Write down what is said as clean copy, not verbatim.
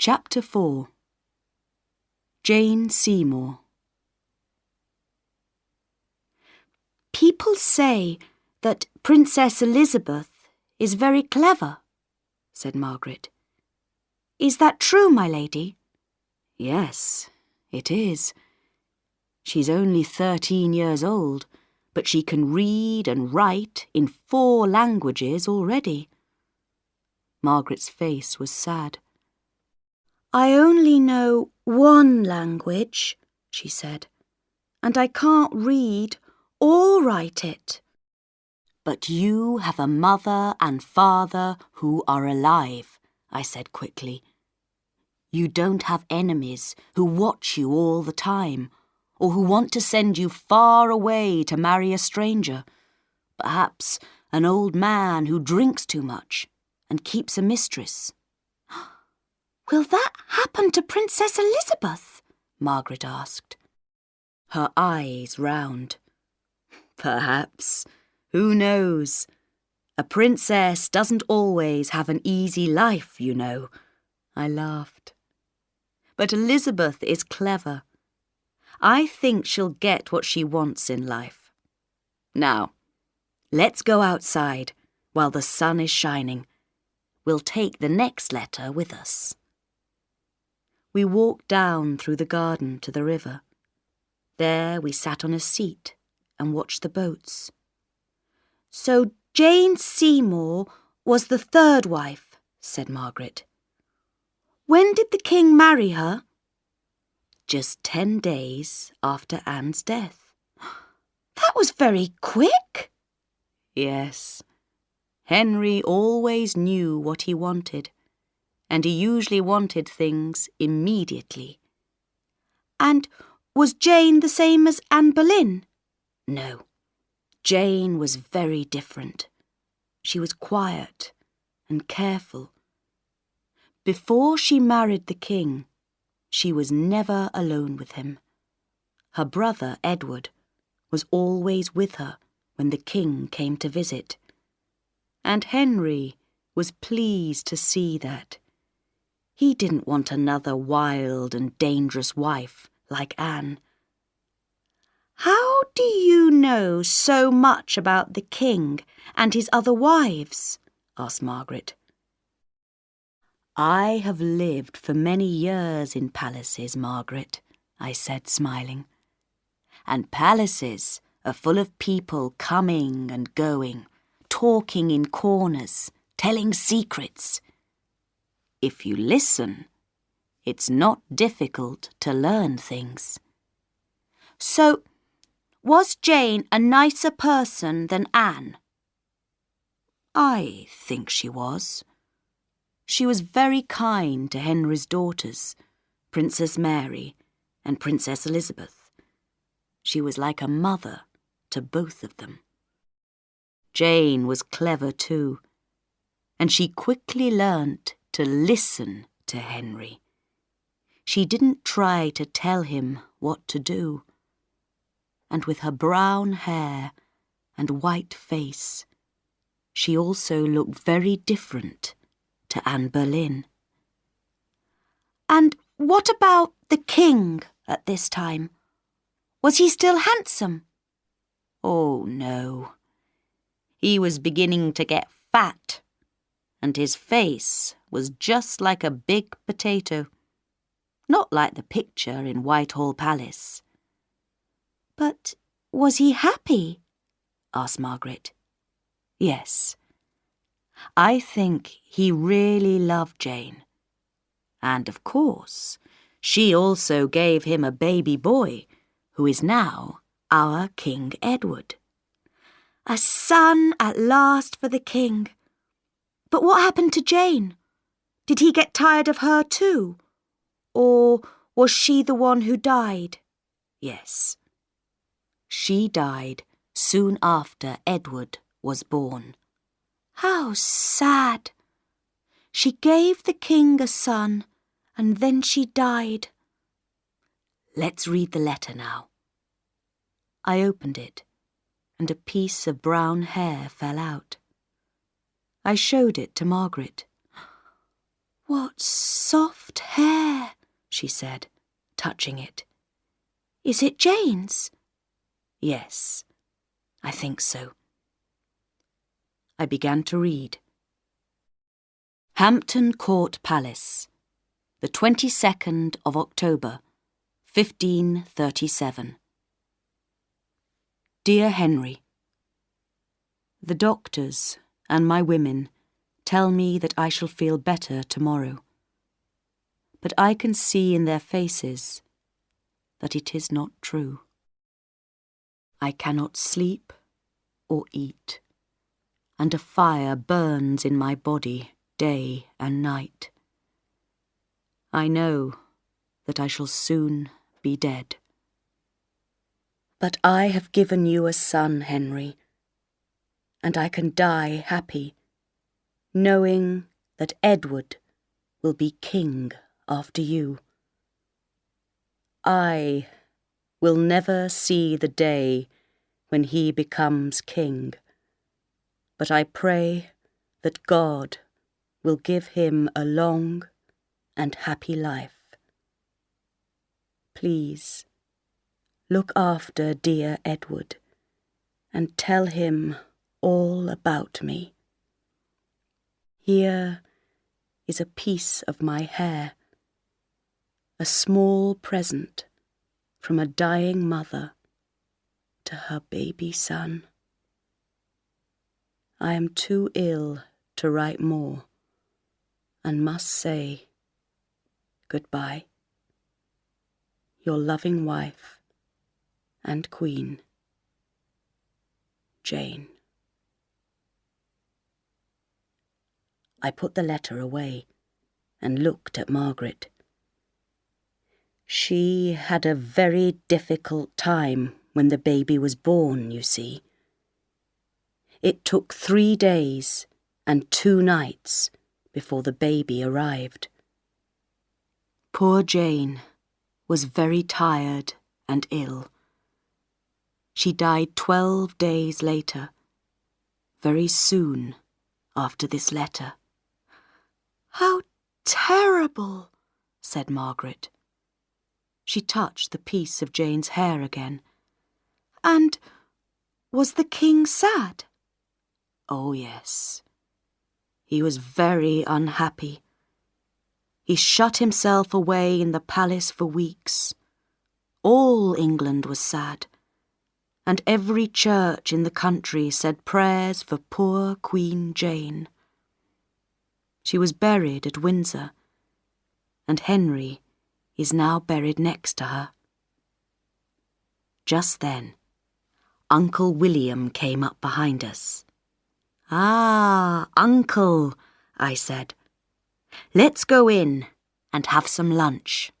Chapter 4. Jane Seymour. People say that Princess Elizabeth is very clever, said Margaret. Is that true, my lady? Yes, it is. She's only 13 years old, but she can read and write in 4 languages already. Margaret's face was sad. I only know 1 language, she said, and I can't read or write it. But you have a mother and father who are alive, I said quickly. You don't have enemies who watch you all the time, or who want to send you far away to marry a stranger, perhaps an old man who drinks too much and keeps a mistress. Will that happen to Princess Elizabeth? Margaret asked. Her eyes round. Perhaps. Who knows? A princess doesn't always have an easy life, you know. I laughed. But Elizabeth is clever. I think she'll get what she wants in life. Now, let's go outside while the sun is shining. We'll take the next letter with us. We walked down through the garden to the river. There we sat on a seat and watched the boats. So Jane Seymour was the 3rd wife, said Margaret. When did the king marry her? Just 10 days after Anne's death. That was very quick. Yes. Henry always knew what he wanted, and he usually wanted things immediately. And was Jane the same as Anne Boleyn? No. Jane was very different. She was quiet and careful. Before she married the king, she was never alone with him. Her brother, Edward, was always with her when the king came to visit. And Henry was pleased to see that. He didn't want another wild and dangerous wife like Anne. How do you know so much about the king and his other wives? Asked Margaret. I have lived for many years in palaces, Margaret, I said, smiling. And palaces are full of people coming and going, talking in corners, telling secrets. If you listen, it's not difficult to learn things. So, was Jane a nicer person than Anne? I think she was. She was very kind to Henry's daughters, Princess Mary and Princess Elizabeth. She was like a mother to both of them. Jane was clever too, and she quickly learnt to listen to Henry. She didn't try to tell him what to do. And with her brown hair and white face, she also looked very different to Anne Boleyn. And what about the king at this time? Was he still handsome? Oh, no. He was beginning to get fat, and his face was just like a big potato, not like the picture in Whitehall Palace. But was he happy? Asked Margaret. Yes. I think he really loved Jane. And of course, she also gave him a baby boy, who is now our King Edward. A son at last for the king. But what happened to Jane? Did he get tired of her too? Or was she the one who died? Yes. She died soon after Edward was born. How sad! She gave the king a son, and then she died. Let's read the letter now. I opened it, and a piece of brown hair fell out. I showed it to Margaret. What soft hair! she said, touching it. Is it Jane's? Yes, I think so. I began to read. Hampton Court Palace, the 22nd of October, 1537. Dear Henry, the doctors and my women tell me that I shall feel better tomorrow, but I can see in their faces that it is not true. I cannot sleep or eat, and a fire burns in my body day and night. I know that I shall soon be dead. But I have given you a son, Henry, and I can die happy, knowing that Edward will be king after you. I will never see the day when he becomes king, but I pray that God will give him a long and happy life. Please, look after dear Edward and tell him all about me. Here is a piece of my hair, a small present from a dying mother to her baby son. I am too ill to write more and must say goodbye. Your loving wife and Queen, Jane. I put the letter away and looked at Margaret. She had a very difficult time when the baby was born, you see. It took 3 days and 2 nights before the baby arrived. Poor Jane was very tired and ill. She died 12 days later, very soon after this letter. How terrible, said Margaret. She touched the piece of Jane's hair again. And was the king sad? Oh, yes. He was very unhappy. He shut himself away in the palace for weeks. All England was sad, and every church in the country said prayers for poor Queen Jane. She was buried at Windsor, and Henry is now buried next to her. Just then, Uncle William came up behind us. "Ah, Uncle," I said. "Let's go in and have some lunch."